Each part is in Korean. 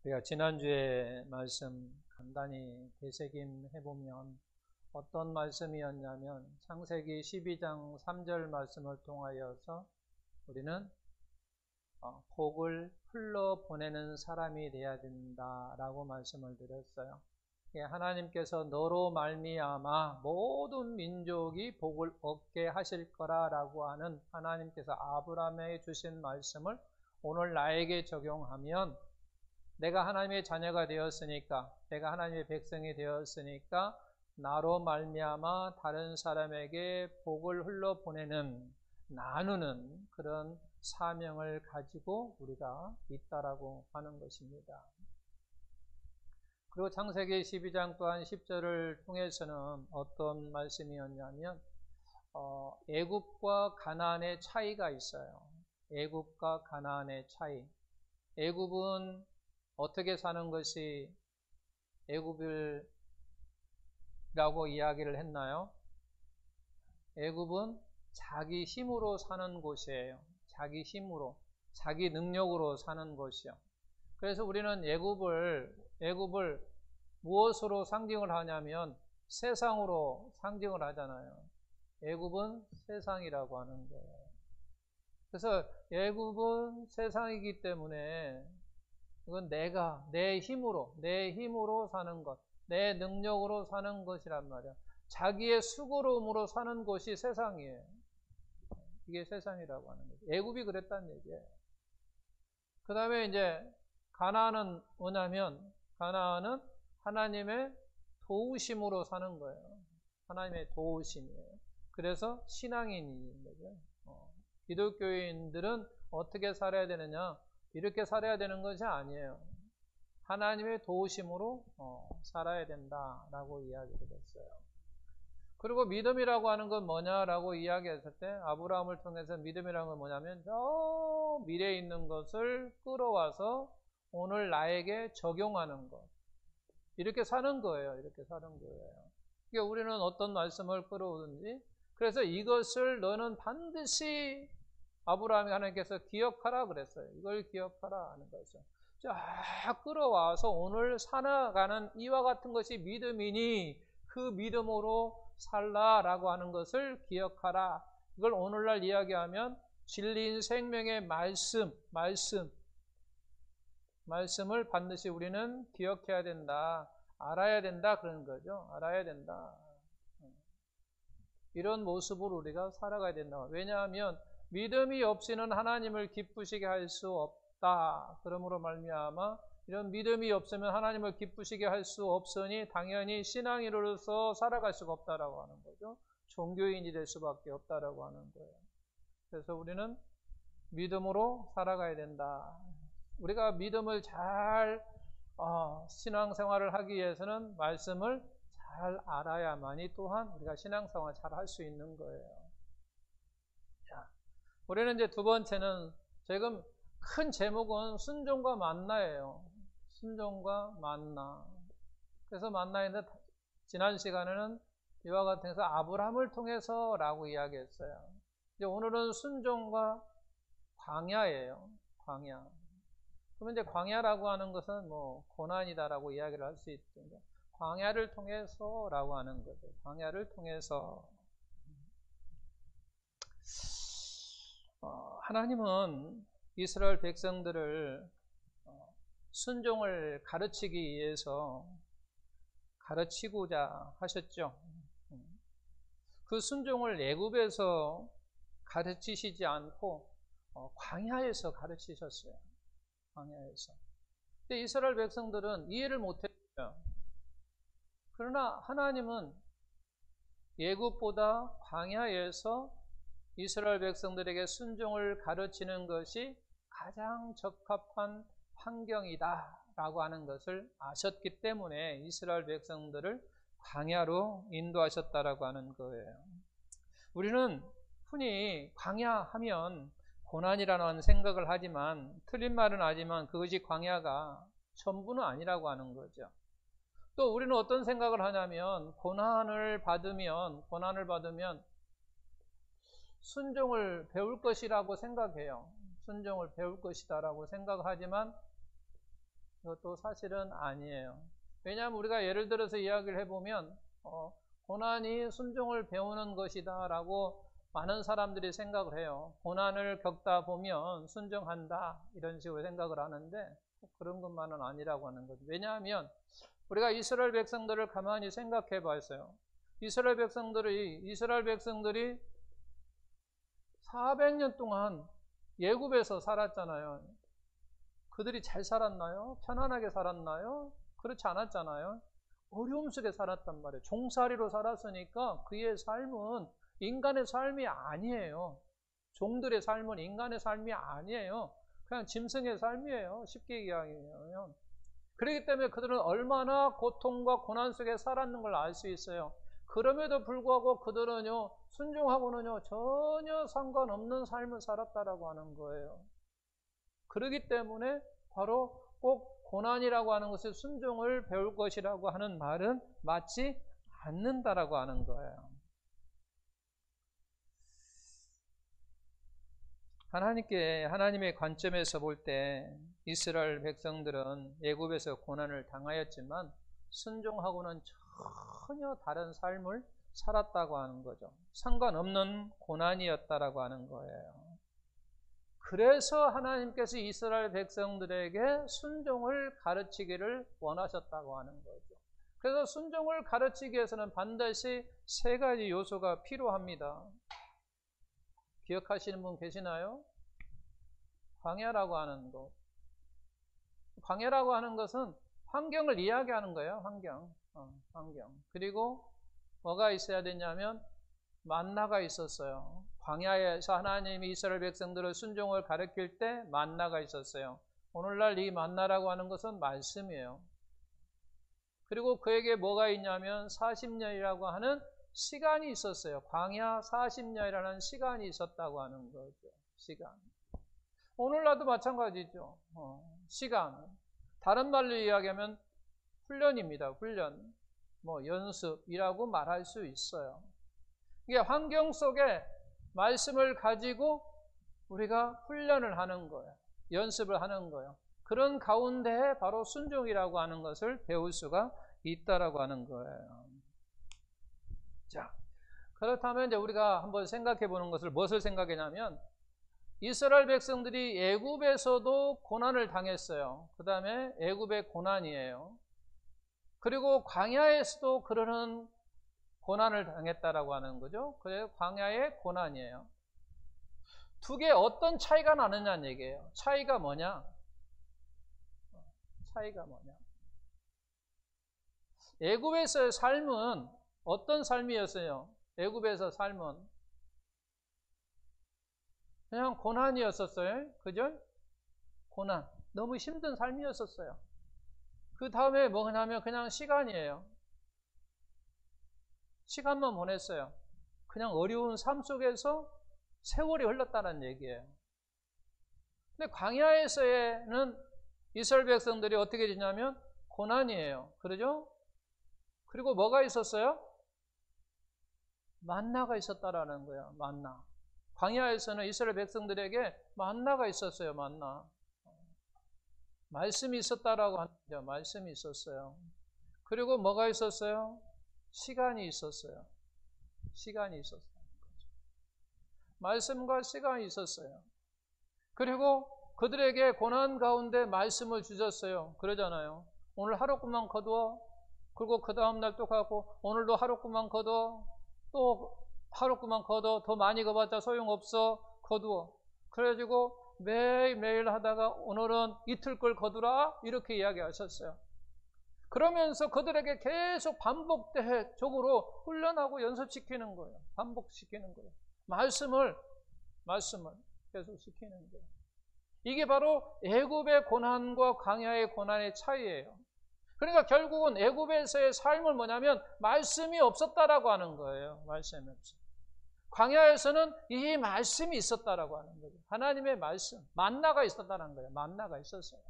우리가 지난주에 말씀 간단히 되새김해 보면 어떤 말씀이었냐면 창세기 12장 3절 말씀을 통하여서 우리는 복을 흘러보내는 사람이 되어야 된다라고 말씀을 드렸어요. 하나님께서 너로 말미암아 모든 민족이 복을 얻게 하실 거라라고 하는 하나님께서 아브라함에게 주신 말씀을 오늘 나에게 적용하면 내가 하나님의 자녀가 되었으니까, 내가 하나님의 백성이 되었으니까 나로 말미암아 다른 사람에게 복을 흘러보내는, 나누는 그런 사명을 가지고 우리가 있다라고 하는 것입니다. 그리고 창세기 12장 또한 10절을 통해서는 어떤 말씀이었냐면 애굽과 가나안의 차이가 있어요. 애굽과 가나안의 차이. 애굽은 어떻게 사는 것이 애굽이라고 이야기를 했나요? 애굽은 자기 힘으로 사는 곳이에요. 자기 힘으로, 자기 능력으로 사는 곳이요. 그래서 우리는 애굽을 무엇으로 상징을 하냐면 세상으로 상징을 하잖아요. 애굽은 세상이라고 하는 거예요. 그래서 애굽은 세상이기 때문에 이건 내 힘으로 사는 것, 내 능력으로 사는 것이란 말이야. 자기의 수고로움으로 사는 것이 세상이에요. 이게 세상이라고 하는 거죠. 애굽이 그랬다는 얘기예요. 그 다음에 이제 가나안은 뭐냐면 가나안은 하나님의 도우심으로 사는 거예요. 하나님의 도우심이에요. 그래서 신앙인인 거죠. 기독교인들은 어떻게 살아야 되느냐? 이렇게 살아야 되는 것이 아니에요. 하나님의 도우심으로 살아야 된다라고 이야기를 했어요. 그리고 믿음이라고 하는 건 뭐냐라고 이야기했을 때 아브라함을 통해서 믿음이라는 건 뭐냐면 저 미래에 있는 것을 끌어와서 오늘 나에게 적용하는 것. 이렇게 사는 거예요. 이렇게 사는 거예요. 그러니까 우리는 어떤 말씀을 끌어오든지 그래서 이것을 너는 반드시 아브라함이 하나님께서 기억하라 그랬어요. 이걸 기억하라 하는 거죠. 쫙 끌어와서 오늘 살아가는 이와 같은 것이 믿음이니 그 믿음으로 살라라고 하는 것을 기억하라. 이걸 오늘날 이야기하면 진리인 생명의 말씀을 반드시 우리는 기억해야 된다. 알아야 된다 그러는 거죠. 알아야 된다. 이런 모습으로 우리가 살아가야 된다. 왜냐하면 믿음이 없이는 하나님을 기쁘시게 할 수 없다. 그러므로 말미암아 이런 믿음이 없으면 하나님을 기쁘시게 할 수 없으니 당연히 신앙인으로서 살아갈 수가 없다라고 하는 거죠. 종교인이 될 수밖에 없다라고 하는 거예요. 그래서 우리는 믿음으로 살아가야 된다. 우리가 믿음을 잘 신앙생활을 하기 위해서는 말씀을 잘 알아야만이 또한 우리가 신앙생활을 잘 할 수 있는 거예요. 자, 우리는 이제 두 번째는 지금 큰 제목은 순종과 만나예요. 순종과 만나. 그래서 만나인데 지난 시간에는 이와 같은 해서 아브라함을 통해서라고 이야기했어요. 이제 오늘은 순종과 광야예요. 광야. 그러면 이제 광야라고 하는 것은 뭐 고난이다라고 이야기를 할 수 있죠. 광야를 통해서라고 하는 거죠. 광야를 통해서. 하나님은 이스라엘 백성들을 순종을 가르치기 위해서 가르치고자 하셨죠. 그 순종을 애굽에서 가르치시지 않고 광야에서 가르치셨어요. 광야에서. 근데 이스라엘 백성들은 이해를 못했어요. 그러나 하나님은 애굽보다 광야에서 이스라엘 백성들에게 순종을 가르치는 것이 가장 적합한 환경이다라고 하는 것을 아셨기 때문에 이스라엘 백성들을 광야로 인도하셨다라고 하는 거예요. 우리는 흔히 광야하면 고난이라는 생각을 하지만 틀린 말은 하지만 그것이 광야가 전부는 아니라고 하는 거죠. 또 우리는 어떤 생각을 하냐면 고난을 받으면 순종을 배울 것이라고 생각해요. 순종을 배울 것이다라고 생각하지만 그것도 사실은 아니에요. 왜냐하면 우리가 예를 들어서 이야기를 해보면 고난이 순종을 배우는 것이다 라고 많은 사람들이 생각을 해요. 고난을 겪다 보면 순종한다 이런 식으로 생각을 하는데 그런 것만은 아니라고 하는 거죠. 왜냐하면 우리가 이스라엘 백성들을 가만히 생각해 봤어요. 이스라엘 백성들이 400년 동안 애굽에서 살았잖아요. 그들이 잘 살았나요? 편안하게 살았나요? 그렇지 않았잖아요. 어려움 속에 살았단 말이에요. 종살이로 살았으니까 그의 삶은 인간의 삶이 아니에요. 종들의 삶은 인간의 삶이 아니에요. 그냥 짐승의 삶이에요. 쉽게 얘기하면. 그렇기 때문에 그들은 얼마나 고통과 고난 속에 살았는 걸 알 수 있어요. 그럼에도 불구하고 그들은요, 순종하고는요, 전혀 상관없는 삶을 살았다라고 하는 거예요. 그렇기 때문에 바로 꼭 고난이라고 하는 것을 순종을 배울 것이라고 하는 말은 맞지 않는다라고 하는 거예요. 하나님의 관점에서 볼 때 이스라엘 백성들은 애굽에서 고난을 당하였지만 순종하고는 전혀 다른 삶을 살았다고 하는 거죠. 상관없는 고난이었다라고 하는 거예요. 그래서 하나님께서 이스라엘 백성들에게 순종을 가르치기를 원하셨다고 하는 거죠. 그래서 순종을 가르치기 위해서는 반드시 3가지 요소가 필요합니다. 기억하시는 분 계시나요? 광야라고 하는 것. 광야라고 하는 것은 환경을 이야기하는 거예요. 환경. 그리고 뭐가 있어야 되냐면 만나가 있었어요. 광야에서 하나님이 이스라엘 백성들을 순종을 가르칠 때 만나가 있었어요. 오늘날 이 만나라고 하는 것은 말씀이에요. 그리고 그에게 뭐가 있냐면 40년이라고 하는 시간이 있었어요. 광야 40년이라는 시간이 있었다고 하는 거죠. 시간. 오늘날도 마찬가지죠. 시간. 다른 말로 이야기하면 훈련입니다. 훈련. 연습이라고 말할 수 있어요. 이게 환경 속에 말씀을 가지고 우리가 훈련을 하는 거예요. 연습을 하는 거예요. 그런 가운데에 바로 순종이라고 하는 것을 배울 수가 있다라고 하는 거예요. 자, 그렇다면 이제 우리가 한번 생각해 보는 것을 무엇을 생각하냐면 이스라엘 백성들이 애굽에서도 고난을 당했어요. 그 다음에 애굽의 고난이에요. 그리고 광야에서도 그러는 고난을 당했다라고 하는 거죠. 그래서 광야의 고난이에요. 두 개 어떤 차이가 나느냐는 얘기예요. 차이가 뭐냐? 애굽에서의 삶은 어떤 삶이었어요? 애굽에서 삶은 그냥 고난이었었어요. 그죠? 고난. 너무 힘든 삶이었었어요. 그 다음에 뭐냐면 그냥 시간이에요. 시간만 보냈어요. 그냥 어려운 삶 속에서 세월이 흘렀다는 얘기예요. 근데 광야에서는 이스라엘 백성들이 어떻게 되냐면 고난이에요. 그러죠? 그리고 뭐가 있었어요? 만나가 있었다라는 거예요. 만나. 광야에서는 이스라엘 백성들에게 만나가 있었어요. 만나. 말씀이 있었다라고 하는 거죠. 말씀이 있었어요. 그리고 뭐가 있었어요? 시간이 있었어요. 시간이 있었어요. 말씀과 시간이 있었어요. 그리고 그들에게 고난 가운데 말씀을 주셨어요. 그러잖아요. 오늘 하루뿐만 거두어. 그리고 그 다음날 또 가고 오늘도 하루뿐만 거두어. 또 하루뿐만 거두어. 더 많이 거봤자 소용없어. 거두어. 그래가지고 매일매일 하다가 오늘은 이틀 걸 거두라 이렇게 이야기하셨어요. 그러면서 그들에게 계속 반복적으로 훈련하고 연습시키는 거예요. 반복시키는 거예요. 말씀을 계속 시키는 거예요. 이게 바로 애굽의 고난과 광야의 고난의 차이예요. 그러니까 결국은 애굽에서의 삶은 뭐냐면 말씀이 없었다라고 하는 거예요. 말씀이 없어. 광야에서는 이 말씀이 있었다라고 하는 거죠. 하나님의 말씀, 만나가 있었다는 거예요. 만나가 있었어요.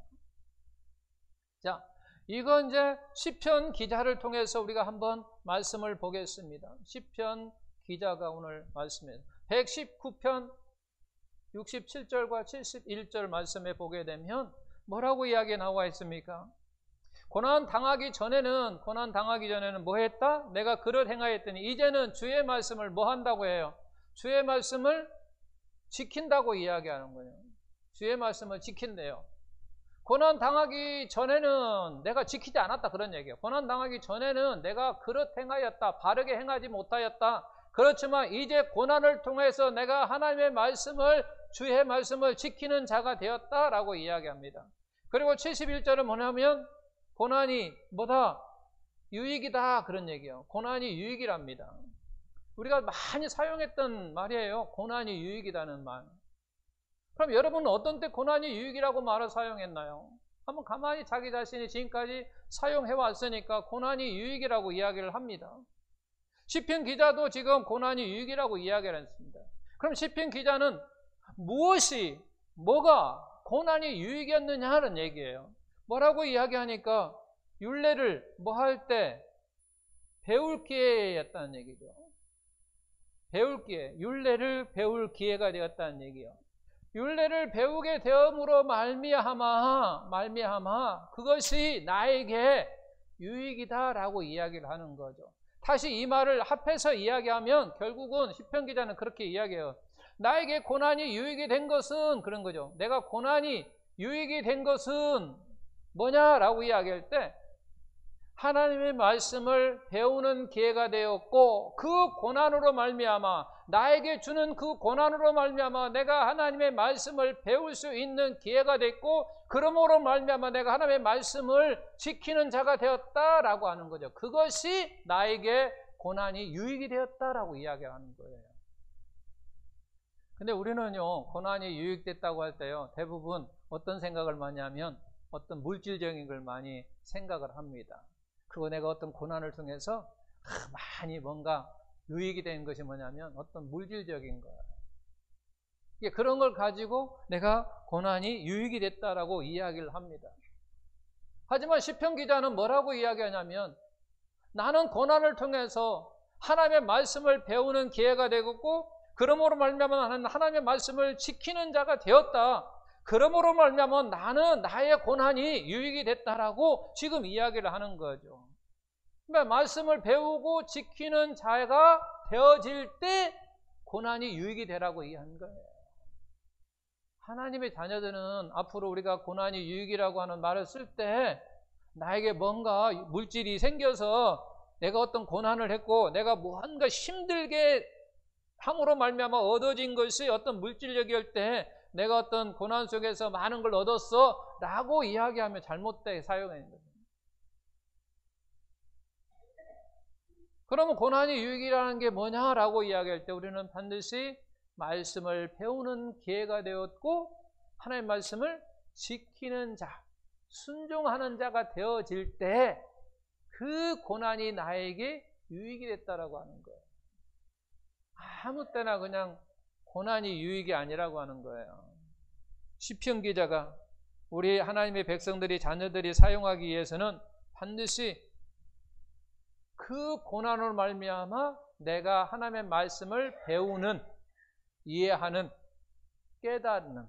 자, 이건 이제 시편 기자를 통해서 우리가 한번 말씀을 보겠습니다. 시편 기자가 오늘 말씀해요. 119편 67절과 71절 말씀에 보게 되면 뭐라고 이야기 나와 있습니까? 고난 당하기 전에는 뭐 했다? 내가 그릇 행하였더니 이제는 주의 말씀을 뭐 한다고 해요? 주의 말씀을 지킨다고 이야기하는 거예요. 주의 말씀을 지킨대요. 고난 당하기 전에는 내가 지키지 않았다 그런 얘기예요. 고난 당하기 전에는 내가 그릇 행하였다. 바르게 행하지 못하였다. 그렇지만 이제 고난을 통해서 내가 하나님의 말씀을, 주의 말씀을 지키는 자가 되었다라고 이야기합니다. 그리고 71절은 뭐냐면 고난이 뭐다? 유익이다 그런 얘기예요. 고난이 유익이랍니다. 우리가 많이 사용했던 말이에요. 고난이 유익이라는 말. 그럼 여러분은 어떤 때 고난이 유익이라고 말을 사용했나요? 한번 가만히 자기 자신이 지금까지 사용해 왔으니까 고난이 유익이라고 이야기를 합니다. 시편 기자도 지금 고난이 유익이라고 이야기를 했습니다. 그럼 시편 기자는 뭐가 고난이 유익이었느냐는 얘기예요. 뭐라고 이야기하니까 율례를 뭐 할 때 배울 기회였다는 얘기죠. 배울 기회, 율례를 배울 기회가 되었다는 얘기예요. 율례를 배우게 되음으로 말미암아 그것이 나에게 유익이다라고 이야기를 하는 거죠. 다시 이 말을 합해서 이야기하면 결국은 시편 기자는 그렇게 이야기해요. 나에게 고난이 유익이 된 것은 그런 거죠. 내가 고난이 유익이 된 것은 뭐냐라고 이야기할 때 하나님의 말씀을 배우는 기회가 되었고 그 고난으로 말미암아 나에게 주는 그 고난으로 말미암아 내가 하나님의 말씀을 배울 수 있는 기회가 됐고 그러므로 말미암아 내가 하나님의 말씀을 지키는 자가 되었다라고 하는 거죠. 그것이 나에게 고난이 유익이 되었다라고 이야기하는 거예요. 근데 우리는요 고난이 유익됐다고 할 때요 대부분 어떤 생각을 많이 하면 어떤 물질적인 걸 많이 생각을 합니다. 그거 내가 어떤 고난을 통해서 많이 뭔가 유익이 된 것이 뭐냐면 어떤 물질적인 거예요. 그런 걸 가지고 내가 고난이 유익이 됐다라고 이야기를 합니다. 하지만 시편 기자는 뭐라고 이야기하냐면 나는 고난을 통해서 하나님의 말씀을 배우는 기회가 되었고 그러므로 말미암아 나는 하나님의 말씀을 지키는 자가 되었다. 그러므로 말미암아 나는 나의 고난이 유익이 됐다라고 지금 이야기를 하는 거죠. 그러니까 말씀을 배우고 지키는 자가 되어질 때 고난이 유익이 되라고 이야기한 거예요. 하나님의 자녀들은 앞으로 우리가 고난이 유익이라고 하는 말을 쓸 때 나에게 뭔가 물질이 생겨서 내가 어떤 고난을 했고 내가 무언가 힘들게 함으로 말미암아 얻어진 것이 어떤 물질력일 때 내가 어떤 고난 속에서 많은 걸 얻었어 라고 이야기하면 잘못되게 사용하는 거예요. 그러면 고난이 유익이라는 게 뭐냐라고 이야기할 때 우리는 반드시 말씀을 배우는 기회가 되었고 하나님의 말씀을 지키는 자, 순종하는 자가 되어질 때 그 고난이 나에게 유익이 됐다라고 하는 거예요. 아무 때나 그냥 고난이 유익이 아니라고 하는 거예요. 시편 기자가 우리 하나님의 백성들이 자녀들이 사용하기 위해서는 반드시 그 고난으로 말미암아 내가 하나님의 말씀을 배우는, 이해하는, 깨닫는,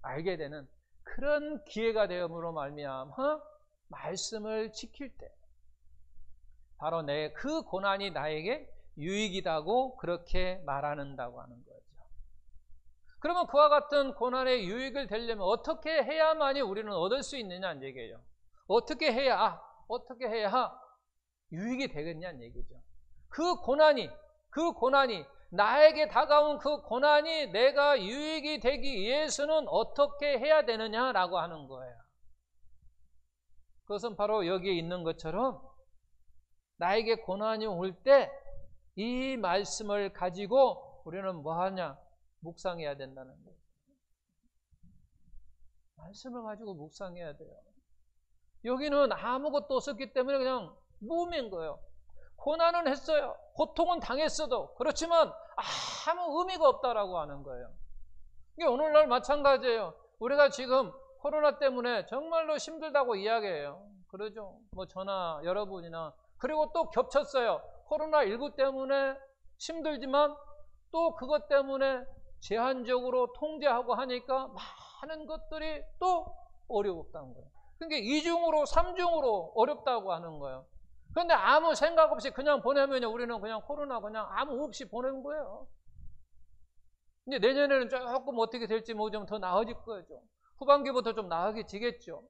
알게 되는 그런 기회가 되음으로 말미암아 말씀을 지킬 때 바로 내 그 고난이 나에게 유익이다고 그렇게 말하는다고 하는 거죠. 그러면 그와 같은 고난의 유익을 되려면 어떻게 해야만이 우리는 얻을 수 있느냐는 얘기예요. 어떻게 해야 유익이 되겠냐는 얘기죠. 그 고난이 나에게 다가온 그 고난이 내가 유익이 되기 위해서는 어떻게 해야 되느냐라고 하는 거예요. 그것은 바로 여기에 있는 것처럼 나에게 고난이 올 때 이 말씀을 가지고 우리는 뭐하냐? 묵상해야 된다는 거예요. 말씀을 가지고 묵상해야 돼요. 여기는 아무것도 없었기 때문에 그냥 무음인 거예요. 고난은 했어요. 고통은 당했어도. 그렇지만 아무 의미가 없다라고 하는 거예요. 이게 오늘날 마찬가지예요. 우리가 지금 코로나 때문에 정말로 힘들다고 이야기해요. 그러죠. 뭐 저나 여러분이나. 그리고 또 겹쳤어요. 코로나19 때문에 힘들지만 또 그것 때문에 제한적으로 통제하고 하니까 많은 것들이 또 어렵다는 거예요. 그러니까 이중으로 삼중으로 어렵다고 하는 거예요. 그런데 아무 생각 없이 그냥 보내면 우리는 그냥 코로나 그냥 아무 없이 보낸 거예요. 근데 내년에는 조금 어떻게 될지 뭐 좀 더 나아질 거죠. 후반기부터 좀 나아지겠죠.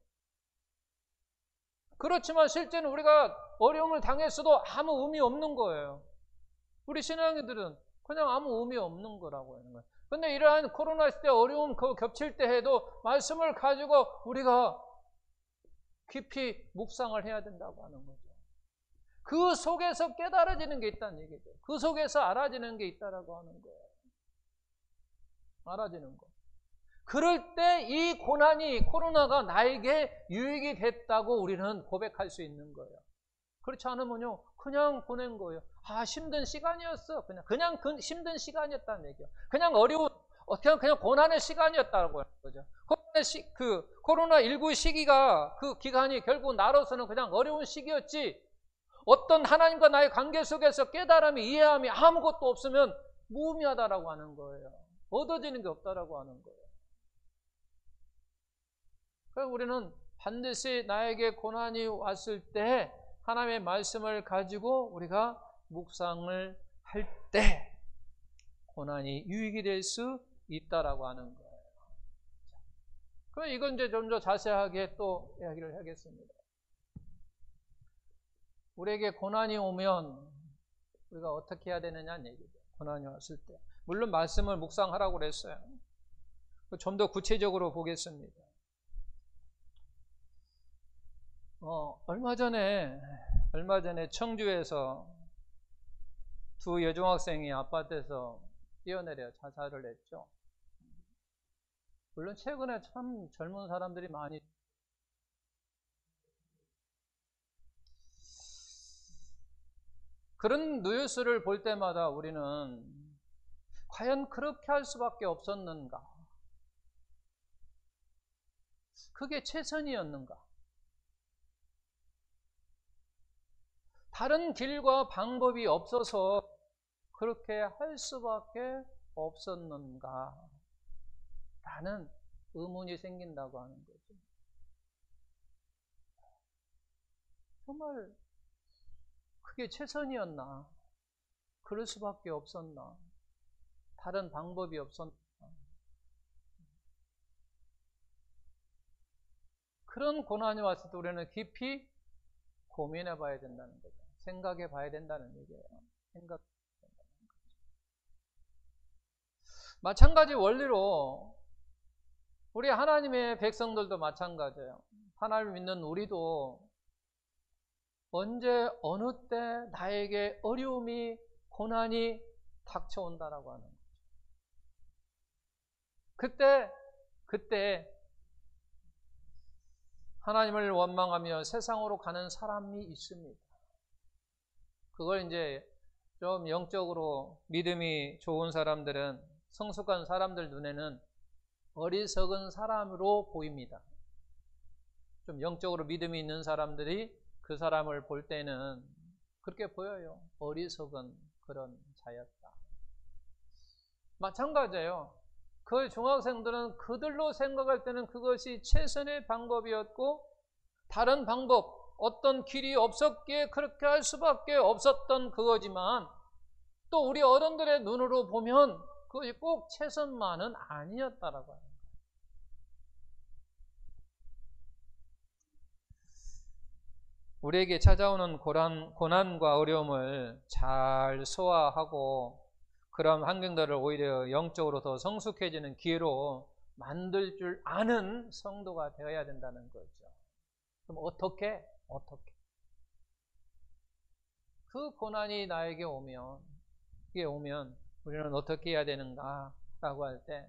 그렇지만 실제는 우리가 어려움을 당했어도 아무 의미 없는 거예요. 우리 신앙인들은 그냥 아무 의미 없는 거라고 하는 거예요. 그런데 이러한 코로나 시대 어려움 겹칠 때 해도 말씀을 가지고 우리가 깊이 묵상을 해야 된다고 하는 거죠. 그 속에서 깨달아지는 게 있다는 얘기죠. 그 속에서 알아지는 게 있다라고 하는 거예요. 알아지는 거. 그럴 때 이 고난이 코로나가 나에게 유익이 됐다고 우리는 고백할 수 있는 거예요. 그렇지 않으면요 그냥 보낸 거예요. 힘든 시간이었어. 그냥 힘든 시간이었다는 얘기예요. 그냥 어려운 그냥 고난의 시간이었다고 하는 거죠. 코로나19 시기가 그 기간이 결국 나로서는 그냥 어려운 시기였지. 어떤 하나님과 나의 관계 속에서 깨달음이 이해함이 아무것도 없으면 무의미하다라고 하는 거예요. 얻어지는 게 없다라고 하는 거예요. 그래서 우리는 반드시 나에게 고난이 왔을 때 하나님의 말씀을 가지고 우리가 묵상을 할 때 고난이 유익이 될 수 있다라고 하는 거예요. 그럼 이건 이제 좀 더 자세하게 또 이야기를 하겠습니다. 우리에게 고난이 오면 우리가 어떻게 해야 되느냐는 얘기죠. 고난이 왔을 때. 물론 말씀을 묵상하라고 그랬어요. 좀 더 구체적으로 보겠습니다. 얼마 전에 청주에서 두 여중학생이 아파트에서 뛰어내려 자살을 했죠. 물론 최근에 참 젊은 사람들이 많이 그런 뉴스를 볼 때마다 우리는 과연 그렇게 할 수밖에 없었는가? 그게 최선이었는가? 다른 길과 방법이 없어서 그렇게 할 수밖에 없었는가? 라는 의문이 생긴다고 하는 거죠. 정말 그게 최선이었나? 그럴 수밖에 없었나? 다른 방법이 없었나? 그런 고난이 왔을 때 우리는 깊이 고민해 봐야 된다는 거죠. 생각해 봐야 된다는 얘기예요. 마찬가지 원리로 우리 하나님의 백성들도 마찬가지예요. 하나님을 믿는 우리도 언제 어느 때 나에게 어려움이 고난이 닥쳐온다라고 하는 거죠. 그때 하나님을 원망하며 세상으로 가는 사람이 있습니다. 그걸 이제 좀 영적으로 믿음이 좋은 사람들은, 성숙한 사람들 눈에는 어리석은 사람으로 보입니다. 좀 영적으로 믿음이 있는 사람들이 그 사람을 볼 때는 그렇게 보여요. 어리석은 그런 자였다. 마찬가지예요. 그 중학생들은 그들로 생각할 때는 그것이 최선의 방법이었고 다른 방법, 어떤 길이 없었기에 그렇게 할 수밖에 없었던 그거지만 또 우리 어른들의 눈으로 보면 그것이 꼭 최선만은 아니었다라고 합니다. 우리에게 찾아오는 고난과 어려움을 잘 소화하고 그런 환경들을 오히려 영적으로 더 성숙해지는 기회로 만들 줄 아는 성도가 되어야 된다는 거죠. 그럼 어떻게? 그 고난이 나에게 오면 우리는 어떻게 해야 되는가라고 할 때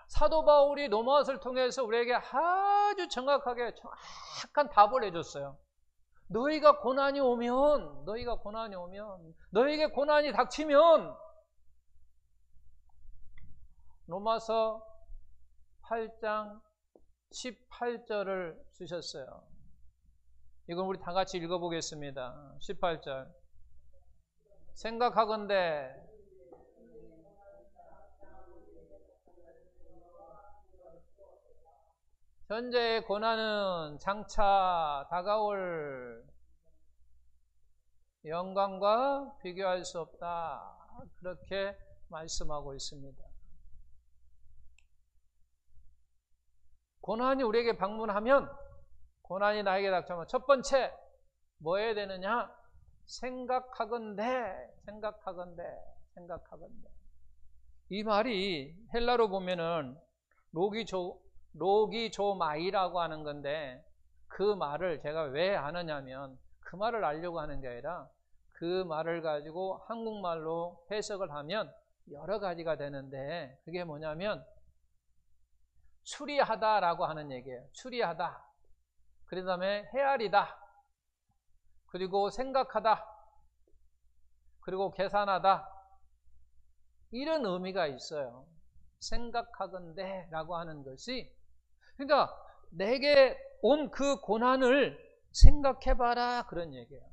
사도 바울이 로마서를 통해서 우리에게 아주 정확한 답을 해줬어요. 너희가 고난이 오면, 너희에게 고난이 닥치면 로마서 8장 18절을 주셨어요. 이건 우리 다 같이 읽어보겠습니다. 18절. 생각하건대 현재의 고난은 장차 다가올 영광과 비교할 수 없다. 그렇게 말씀하고 있습니다. 고난이 우리에게 방문하면, 고난이 나에게 닥쳐오면 첫 번째 뭐 해야 되느냐? 생각하건대. 이 말이 헬라로 보면은 로기조마이라고 하는 건데, 그 말을 제가 왜 아느냐면 그 말을 알려고 하는 게 아니라 그 말을 가지고 한국말로 해석을 하면 여러 가지가 되는데, 그게 뭐냐면 추리하다라고 하는 얘기예요. 추리하다. 그 다음에 헤아리다. 그리고 생각하다. 그리고 계산하다. 이런 의미가 있어요. 생각하건대 라고 하는 것이, 그러니까 내게 온 그 고난을 생각해봐라 그런 얘기예요.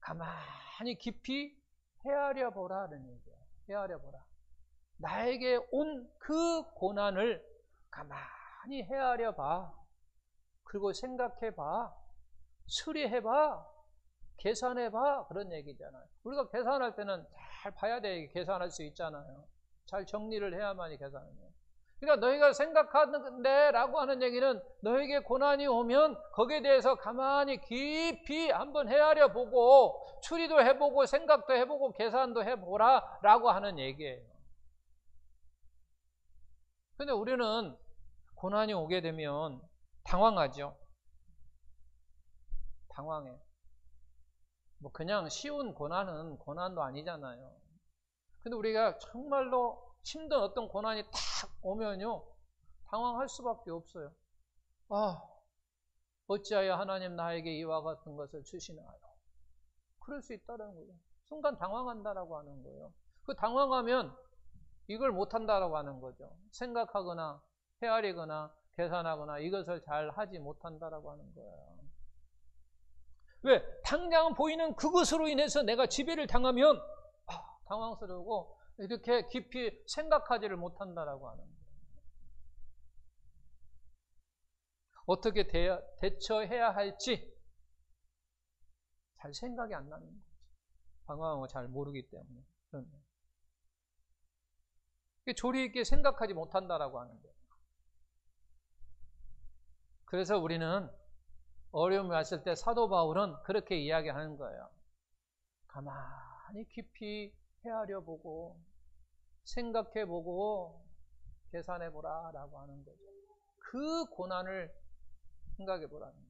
가만히 깊이 헤아려 보라는 얘기예요. 헤아려 보라. 나에게 온 그 고난을 가만히 헤아려 봐. 그리고 생각해 봐. 추리해 봐. 계산해 봐. 그런 얘기잖아요. 우리가 계산할 때는 잘 봐야 돼. 계산할 수 있잖아요. 잘 정리를 해야만이 계산해요. 그러니까 너희가 생각하는데 라고 하는 얘기는, 너에게 고난이 오면 거기에 대해서 가만히 깊이 한번 헤아려 보고 추리도 해보고 생각도 해보고 계산도 해보라 라고 하는 얘기예요. 근데 우리는 고난이 오게 되면 당황하죠. 당황해. 뭐 그냥 쉬운 고난은 고난도 아니잖아요. 근데 우리가 정말로 힘든 어떤 고난이 탁 오면요, 당황할 수밖에 없어요. 어찌하여 하나님 나에게 이와 같은 것을 주시나요? 그럴 수 있다는 거예요. 순간 당황한다라고 하는 거예요. 그 당황하면 이걸 못한다라고 하는 거죠. 생각하거나 헤아리거나 계산하거나 이것을 잘 하지 못한다라고 하는 거예요. 왜? 당장 보이는 그것으로 인해서 내가 지배를 당하면 당황스러우고 이렇게 깊이 생각하지를 못한다라고 하는 거예요. 어떻게 대처해야 할지 잘 생각이 안 나는 거죠. 방황하고 잘 모르기 때문에. 조리 있게 생각하지 못한다라고 하는 거예요. 그래서 우리는 어려움이 왔을 때 사도 바울은 그렇게 이야기하는 거예요. 가만히 깊이 헤아려보고 생각해보고 계산해보라 라고 하는 거죠. 그 고난을 생각해보라는 거죠.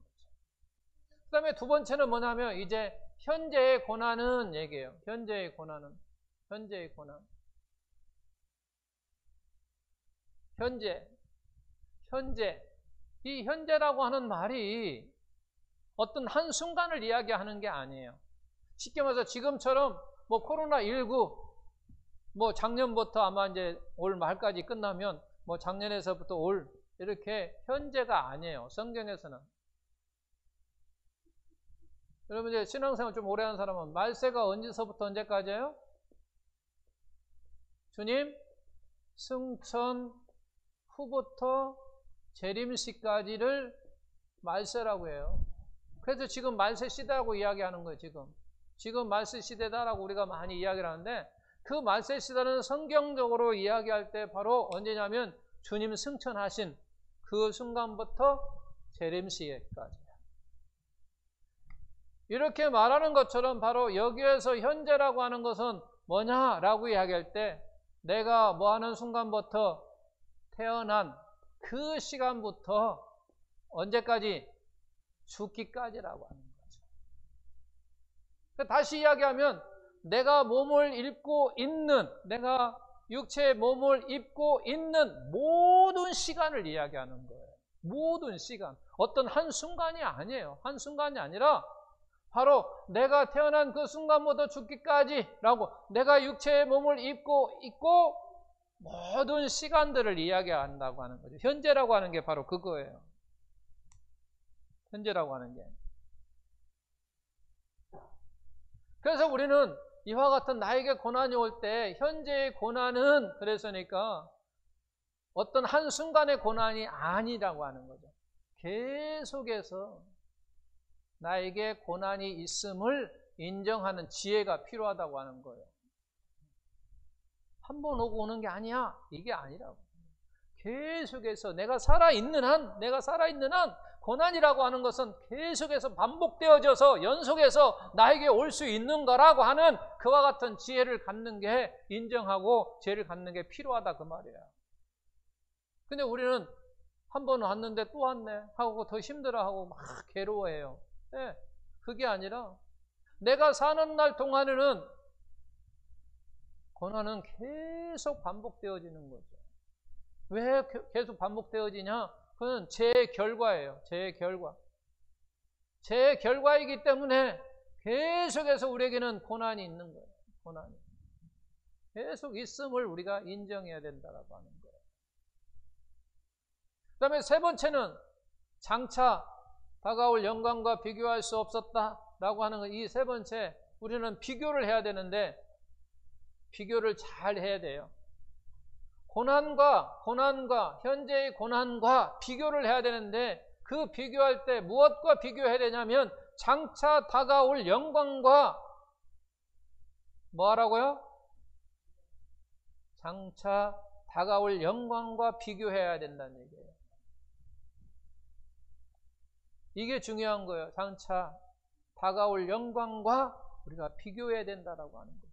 그 다음에 두 번째는 뭐냐면 이제 현재의 고난은 얘기해요. 현재의 고난. 이 현재라고 하는 말이 어떤 한순간을 이야기하는 게 아니에요. 쉽게 말해서 지금처럼 뭐 코로나19 뭐 작년부터 아마 이제 올 말까지 끝나면 뭐 작년에서부터 올 이렇게 현재가 아니에요. 성경에서는. 여러분 이제 신앙생활 좀 오래 한 사람은 말세가 언제서부터 언제까지예요? 주님 승천 후부터 재림시까지를 말세라고 해요. 그래서 지금 말세 시대라고 이야기하는 거예요. 지금 말세 시대다라고 우리가 많이 이야기를 하는데, 그 말세 시대는 성경적으로 이야기할 때 바로 언제냐면 주님 승천하신 그 순간부터 재림시까지. 이렇게 말하는 것처럼 바로 여기에서 현재라고 하는 것은 뭐냐라고 이야기할 때, 내가 뭐 하는 순간부터 태어난 그 시간부터 언제까지? 죽기까지라고 하는 거죠. 다시 이야기하면 내가 몸을 입고 있는, 내가 육체의 몸을 입고 있는 모든 시간을 이야기하는 거예요. 모든 시간. 어떤 한순간이 아니에요. 한순간이 아니라 바로 내가 태어난 그 순간부터 죽기까지라고, 내가 육체의 몸을 입고 있고 모든 시간들을 이야기한다고 하는 거죠. 현재라고 하는 게 바로 그거예요. 현재라고 하는 게. 그래서 우리는 이와 같은 나에게 고난이 올 때 현재의 고난은 그랬으니까 어떤 한순간의 고난이 아니라고 하는 거죠. 계속해서 나에게 고난이 있음을 인정하는 지혜가 필요하다고 하는 거예요. 한 번 오고 오는 게 아니야. 이게 아니라고. 계속해서 내가 살아있는 한 고난이라고 하는 것은 계속해서 반복되어져서 연속해서 나에게 올 수 있는 거라고 하는 그와 같은 지혜를 갖는 게, 인정하고 지혜를 갖는 게 필요하다 그 말이에요. 근데 우리는 한 번 왔는데 또 왔네 하고 더 힘들어하고 막 괴로워해요. 네, 그게 아니라 내가 사는 날 동안에는 고난은 계속 반복되어지는 거죠. 왜 계속 반복되어지냐? 그건 죄의 결과예요. 죄의 결과. 죄의 결과이기 때문에 계속해서 우리에게는 고난이 있는 거예요. 고난이. 계속 있음을 우리가 인정해야 된다고 하는 거예요. 그 다음에 세 번째는 장차 다가올 영광과 비교할 수 없었다라고 하는 이 세 번째, 우리는 비교를 해야 되는데 비교를 잘 해야 돼요. 고난과 현재의 고난과 비교를 해야 되는데 그 비교할 때 무엇과 비교해야 되냐면 장차 다가올 영광과 뭐 하라고요? 장차 다가올 영광과 비교해야 된다는 얘기예요. 이게 중요한 거예요. 장차 다가올 영광과 우리가 비교해야 된다라고 하는 거예요.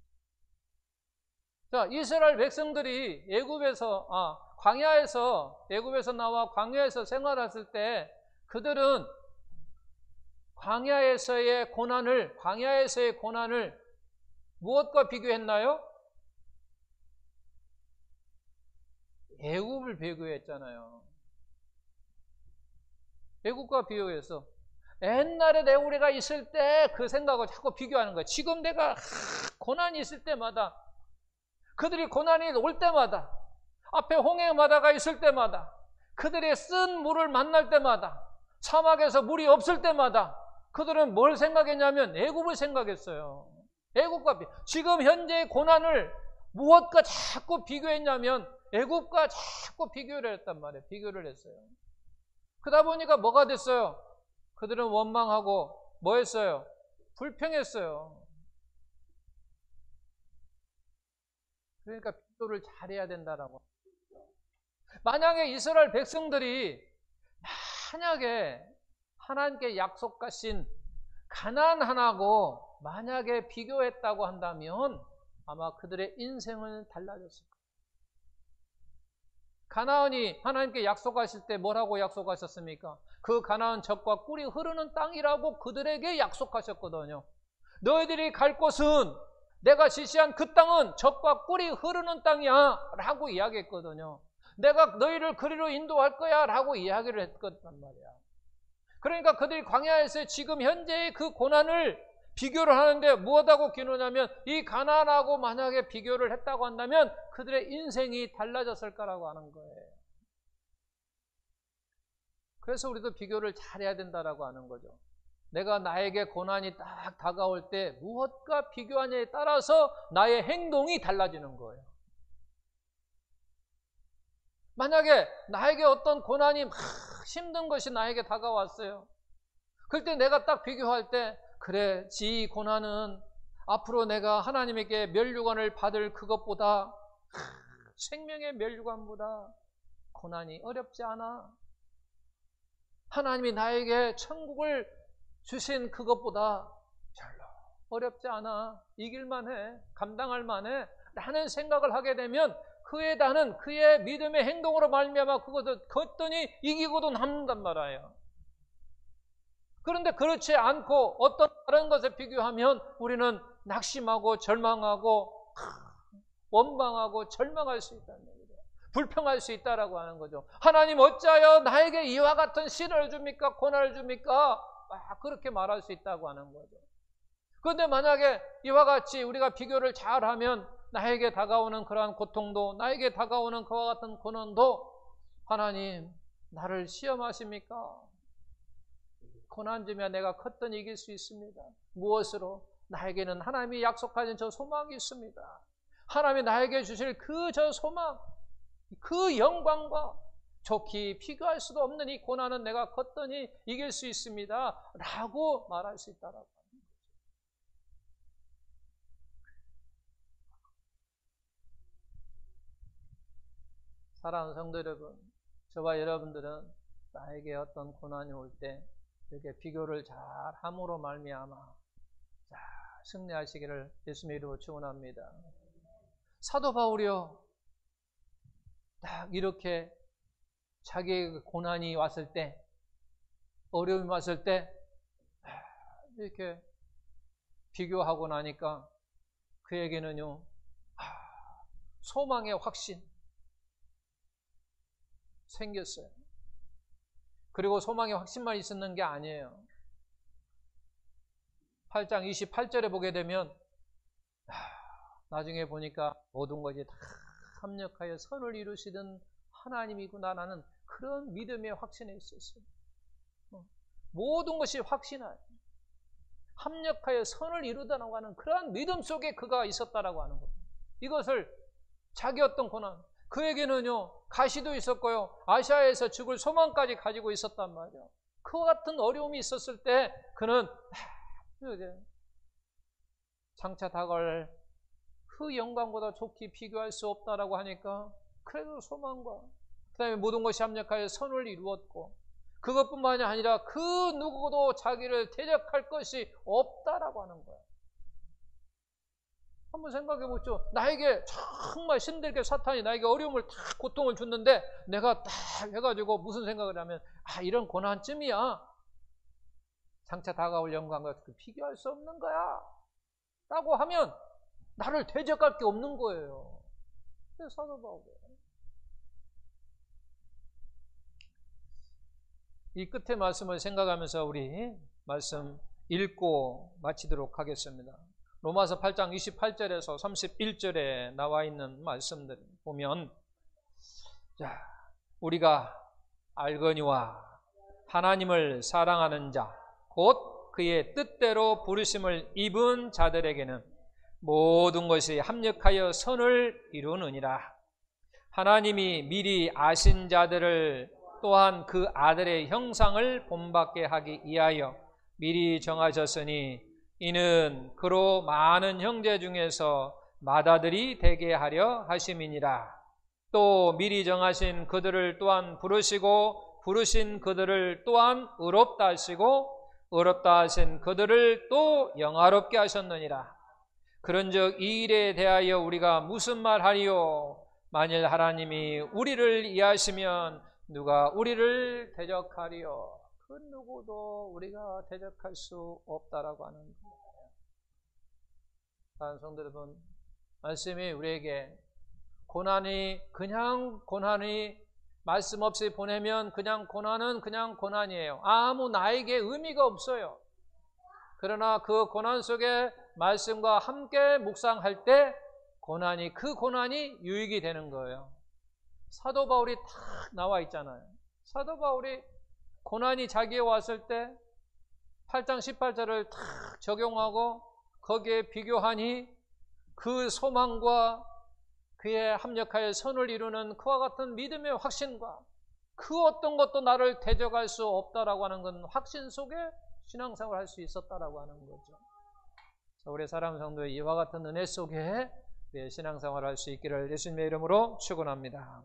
자, 이스라엘 백성들이 애굽에서 나와 광야에서 생활했을 때 그들은 광야에서의 고난을 무엇과 비교했나요? 애굽을 비교했잖아요. 애굽과 비교해서 옛날에 우리가 있을 때 그 생각을 자꾸 비교하는 거예요. 지금 내가 고난이 있을 때마다, 그들이 고난이 올 때마다, 앞에 홍해바다가 있을 때마다, 그들이 쓴 물을 만날 때마다, 사막에서 물이 없을 때마다 그들은 뭘 생각했냐면 애굽을 생각했어요. 애굽과 지금 현재의 고난을 무엇과 자꾸 비교했냐면 애굽과 자꾸 비교를 했단 말이에요. 비교를 했어요. 그러다 보니까 뭐가 됐어요? 그들은 원망하고 뭐 했어요? 불평했어요. 그러니까 비교를 잘해야 된다라고. 만약에 이스라엘 백성들이 만약에 하나님께 약속하신 가나안 하나고 만약에 비교했다고 한다면 아마 그들의 인생은 달라졌을 거예요. 가나안이 하나님께 약속하실 때 뭐라고 약속하셨습니까? 그 가나안 젖과 꿀이 흐르는 땅이라고 그들에게 약속하셨거든요. 너희들이 갈 곳은, 내가 지시한 그 땅은 젖과 꿀이 흐르는 땅이야 라고 이야기했거든요. 내가 너희를 그리로 인도할 거야 라고 이야기를 했단 말이야. 그러니까 그들이 광야에서 지금 현재의 그 고난을 비교를 하는데 무엇하고 기노냐면 이 가나안하고 만약에 비교를 했다고 한다면 그들의 인생이 달라졌을 거라고 하는 거예요. 그래서 우리도 비교를 잘해야 된다라고 하는 거죠. 내가 나에게 고난이 딱 다가올 때 무엇과 비교하냐에 따라서 나의 행동이 달라지는 거예요. 만약에 나에게 어떤 고난이 막 힘든 것이 나에게 다가왔어요. 그럴 때 내가 딱 비교할 때, 그래, 이 고난은 앞으로 내가 하나님에게 면류관을 받을 그것보다, 생명의 면류관보다 고난이 어렵지 않아. 하나님이 나에게 천국을 주신 그것보다 별로 어렵지 않아. 이길만 해. 감당할 만해. 라는 생각을 하게 되면 그의 믿음의 행동으로 말미암아 그것을 걷더니 이기고도 남는단 말이에요. 그런데 그렇지 않고 어떤 다른 것에 비교하면 우리는 낙심하고 절망하고 원망하고 절망할 수 있다는 얘기죠. 불평할 수 있다라고 하는 거죠. 하나님 어찌하여 나에게 이와 같은 시련을 줍니까? 고난을 줍니까? 그렇게 말할 수 있다고 하는 거죠. 그런데 만약에 이와 같이 우리가 비교를 잘하면 나에게 다가오는 그러한 고통도, 나에게 다가오는 그와 같은 고난도 하나님 나를 시험하십니까? 고난 주면 내가 컸더니 이길 수 있습니다. 무엇으로? 나에게는 하나님이 약속하신 저 소망이 있습니다. 하나님이 나에게 주실 그 저 소망, 그 영광과 좋게 비교할 수도 없는 이 고난은 내가 걷더니 이길 수 있습니다 라고 말할 수 있다라고 하는 거죠. 사랑하는 성도 여러분, 저와 여러분들은 나에게 어떤 고난이 올 때 이렇게 비교를 잘 함으로 말미암아 잘 승리하시기를 예수님의 이름으로 축원합니다. 사도 바울이요, 딱 이렇게 자기의 고난이 왔을 때, 어려움이 왔을 때 이렇게 비교하고 나니까 그에게는요 소망의 확신 생겼어요. 그리고 소망의 확신만 있었는 게 아니에요. 8장 28절에 보게 되면 나중에 보니까 모든 것이 다 합력하여 선을 이루시던 하나님이구나라는 그런 믿음의 확신에 있었어요. 모든 것이 확신하여 합력하여 선을 이루다라고 하는 그러한 믿음 속에 그가 있었다라고 하는 거예요. 이것을 자기 어떤 고난, 그에게는요 가시도 있었고요 아시아에서 죽을 소망까지 가지고 있었단 말이에요. 그와 같은 어려움이 있었을 때 그는 장차 다가올 그 영광보다 좋게 비교할 수 없다라고 하니까 그래도 소망과 그 다음에 모든 것이 합력하여 선을 이루었고 그것뿐만이 아니라 그 누구도 자기를 대적할 것이 없다라고 하는 거예요. 한번 생각해 보죠. 나에게 정말 힘들게 사탄이 나에게 어려움을 다 고통을 줬는데 내가 딱 해가지고 무슨 생각을 하면 이런 고난쯤이야. 장차 다가올 영광과 비교할 수 없는 거야 라고 하면 나를 대적할 게 없는 거예요. 그래서 사도 바울이에요. 이 끝의 말씀을 생각하면서 우리 말씀 읽고 마치도록 하겠습니다. 로마서 8장 28절에서 31절에 나와 있는 말씀들 보면 우리가 알거니와 하나님을 사랑하는 자 곧 그의 뜻대로 부르심을 입은 자들에게는 모든 것이 합력하여 선을 이루느니라. 하나님이 미리 아신 자들을 또한 그 아들의 형상을 본받게 하기 위하여 미리 정하셨으니 이는 그로 많은 형제 중에서 맏아들이 되게 하려 하심이니라. 또 미리 정하신 그들을 또한 부르시고 부르신 그들을 또한 의롭다 하시고 의롭다 하신 그들을 또 영화롭게 하셨느니라. 그런즉 이 일에 대하여 우리가 무슨 말하리요? 만일 하나님이 우리를 이해하시면 누가 우리를 대적하리요? 그 누구도 우리가 대적할 수 없다라고 하는 거예요. 사랑하는 성도 여러분, 말씀이 우리에게 그냥 고난이 말씀 없이 보내면 그냥 고난은 그냥 고난이에요. 아무 나에게 의미가 없어요. 그러나 그 고난 속에 말씀과 함께 묵상할 때 그 고난이 유익이 되는 거예요. 사도 바울이 딱 나와 있잖아요. 사도 바울이 고난이 자기에 왔을 때 8장 18절을 딱 적용하고 거기에 비교하니 그 소망과 그에 합력하여 선을 이루는 그와 같은 믿음의 확신과 그 어떤 것도 나를 대적할 수 없다라고 하는 건 확신 속에 신앙생활을 할 수 있었다라고 하는 거죠. 우리 사랑하는 성도의 이와 같은 은혜 속에 신앙생활을 할 수 있기를 예수님의 이름으로 축원합니다.